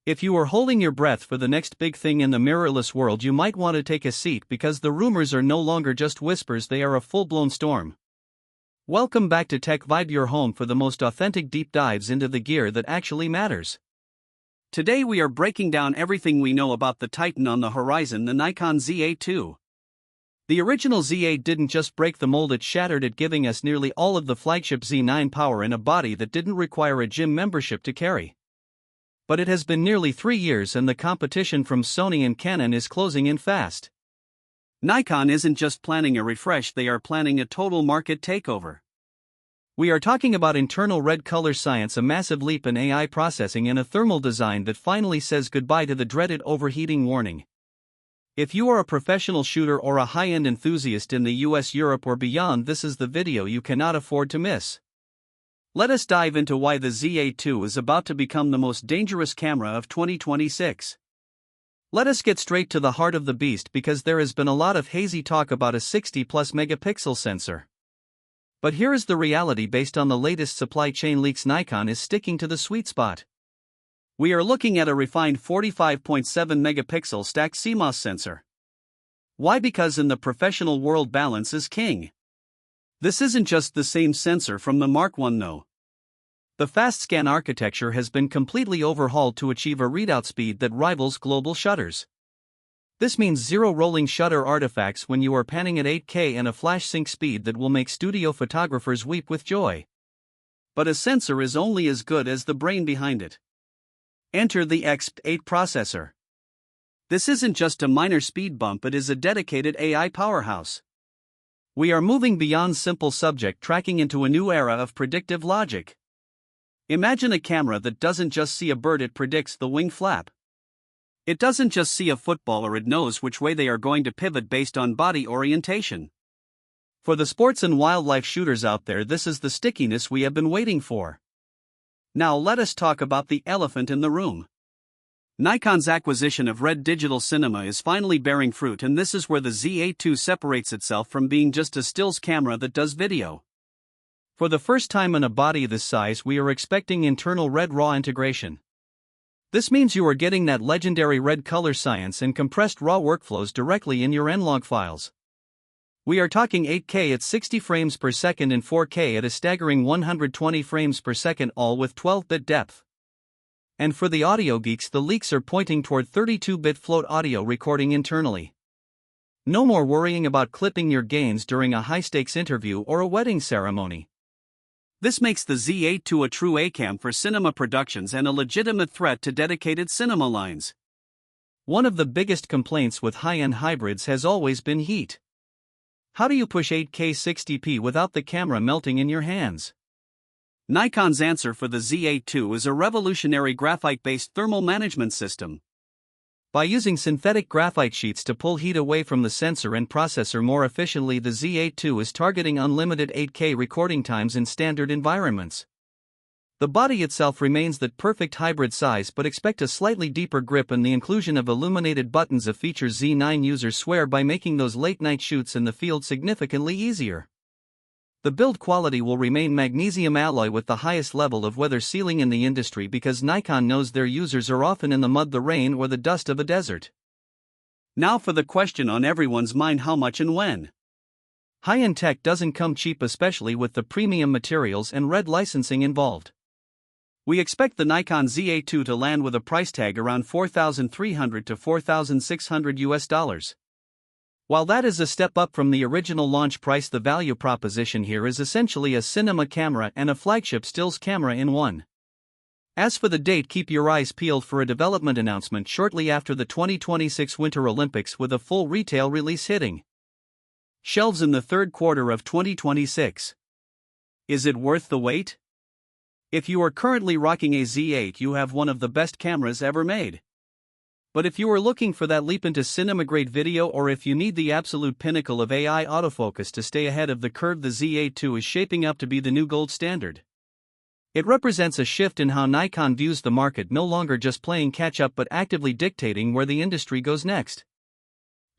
If you are holding your breath for the next big thing in the mirrorless world, you might want to take a seat because the rumors are no longer just whispers, they are a full-blown storm. Welcome back to TechVibe, your home for the most authentic deep dives into the gear that actually matters. Today we are breaking down everything we know about the Titan on the horizon, the Nikon Z8 II. The original Z8 didn't just break the mold, it shattered it, giving us nearly all of the flagship Z9 power in a body that didn't require a gym membership to carry. But it has been nearly 3 years and the competition from Sony and Canon is closing in fast. Nikon isn't just planning a refresh, they are planning a total market takeover. We are talking about internal red color science, a massive leap in AI processing, and a thermal design that finally says goodbye to the dreaded overheating warning. If you are a professional shooter or a high-end enthusiast in the US, Europe, or beyond, this is the video you cannot afford to miss. Let us dive into why the Z8 II is about to become the most dangerous camera of 2026. Let us get straight to the heart of the beast, because there has been a lot of hazy talk about a 60+ megapixel sensor. But here is the reality. Based on the latest supply chain leaks, Nikon is sticking to the sweet spot. We are looking at a refined 45.7 megapixel stacked CMOS sensor. Why? Because in the professional world, balance is king. This isn't just the same sensor from the Mark I though. The fast scan architecture has been completely overhauled to achieve a readout speed that rivals global shutters. This means zero rolling shutter artifacts when you are panning at 8K and a flash sync speed that will make studio photographers weep with joy. But a sensor is only as good as the brain behind it. Enter the Expeed 8 processor. This isn't just a minor speed bump, it is a dedicated AI powerhouse. We are moving beyond simple subject tracking into a new era of predictive logic. Imagine a camera that doesn't just see a bird, it predicts the wing flap. It doesn't just see a footballer, it knows which way they are going to pivot based on body orientation. For the sports and wildlife shooters out there, this is the stickiness we have been waiting for. Now let us talk about the elephant in the room. Nikon's acquisition of RED Digital Cinema is finally bearing fruit, and this is where the Z8 II separates itself from being just a stills camera that does video. For the first time in a body this size, we are expecting internal RED RAW integration. This means you are getting that legendary red color science and compressed RAW workflows directly in your N-Log files. We are talking 8K at 60 frames per second and 4K at a staggering 120 frames per second, all with 12-bit depth. And for the audio geeks, the leaks are pointing toward 32-bit float audio recording internally. No more worrying about clipping your gains during a high-stakes interview or a wedding ceremony. This makes the Z8 II a true A-cam for cinema productions and a legitimate threat to dedicated cinema lines. One of the biggest complaints with high-end hybrids has always been heat. How do you push 8K 60p without the camera melting in your hands? Nikon's answer for the Z8 II is a revolutionary graphite-based thermal management system. By using synthetic graphite sheets to pull heat away from the sensor and processor more efficiently, the Z8 II is targeting unlimited 8K recording times in standard environments. The body itself remains that perfect hybrid size, but expect a slightly deeper grip and the inclusion of illuminated buttons, a feature Z9 users swear by making those late-night shoots in the field significantly easier. The build quality will remain magnesium alloy with the highest level of weather sealing in the industry, because Nikon knows their users are often in the mud, the rain, or the dust of a desert. Now for the question on everyone's mind: how much and when? High-end tech doesn't come cheap, especially with the premium materials and RED licensing involved. We expect the Nikon Z8 II to land with a price tag around $4,300 to $4,600 US. While that is a step up from the original launch price, the value proposition here is essentially a cinema camera and a flagship stills camera in one. As for the date, keep your eyes peeled for a development announcement shortly after the 2026 Winter Olympics, with a full retail release hitting shelves in the third quarter of 2026. Is it worth the wait? If you are currently rocking a Z8, you have one of the best cameras ever made. But if you are looking for that leap into cinema-grade video, or if you need the absolute pinnacle of AI autofocus to stay ahead of the curve, the Z8 II is shaping up to be the new gold standard. It represents a shift in how Nikon views the market, no longer just playing catch-up but actively dictating where the industry goes next.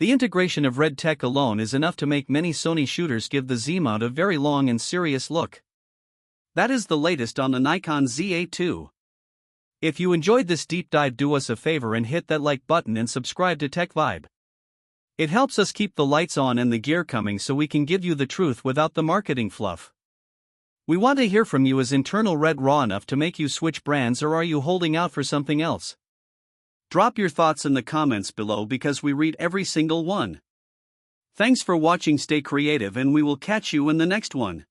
The integration of RED tech alone is enough to make many Sony shooters give the Z-mount a very long and serious look. That is the latest on the Nikon Z8 II. If you enjoyed this deep dive, do us a favor and hit that like button and subscribe to TechVibe. It helps us keep the lights on and the gear coming so we can give you the truth without the marketing fluff. We want to hear from you. Is internal red raw enough to make you switch brands, or are you holding out for something else? Drop your thoughts in the comments below because we read every single one. Thanks for watching, stay creative, and we will catch you in the next one.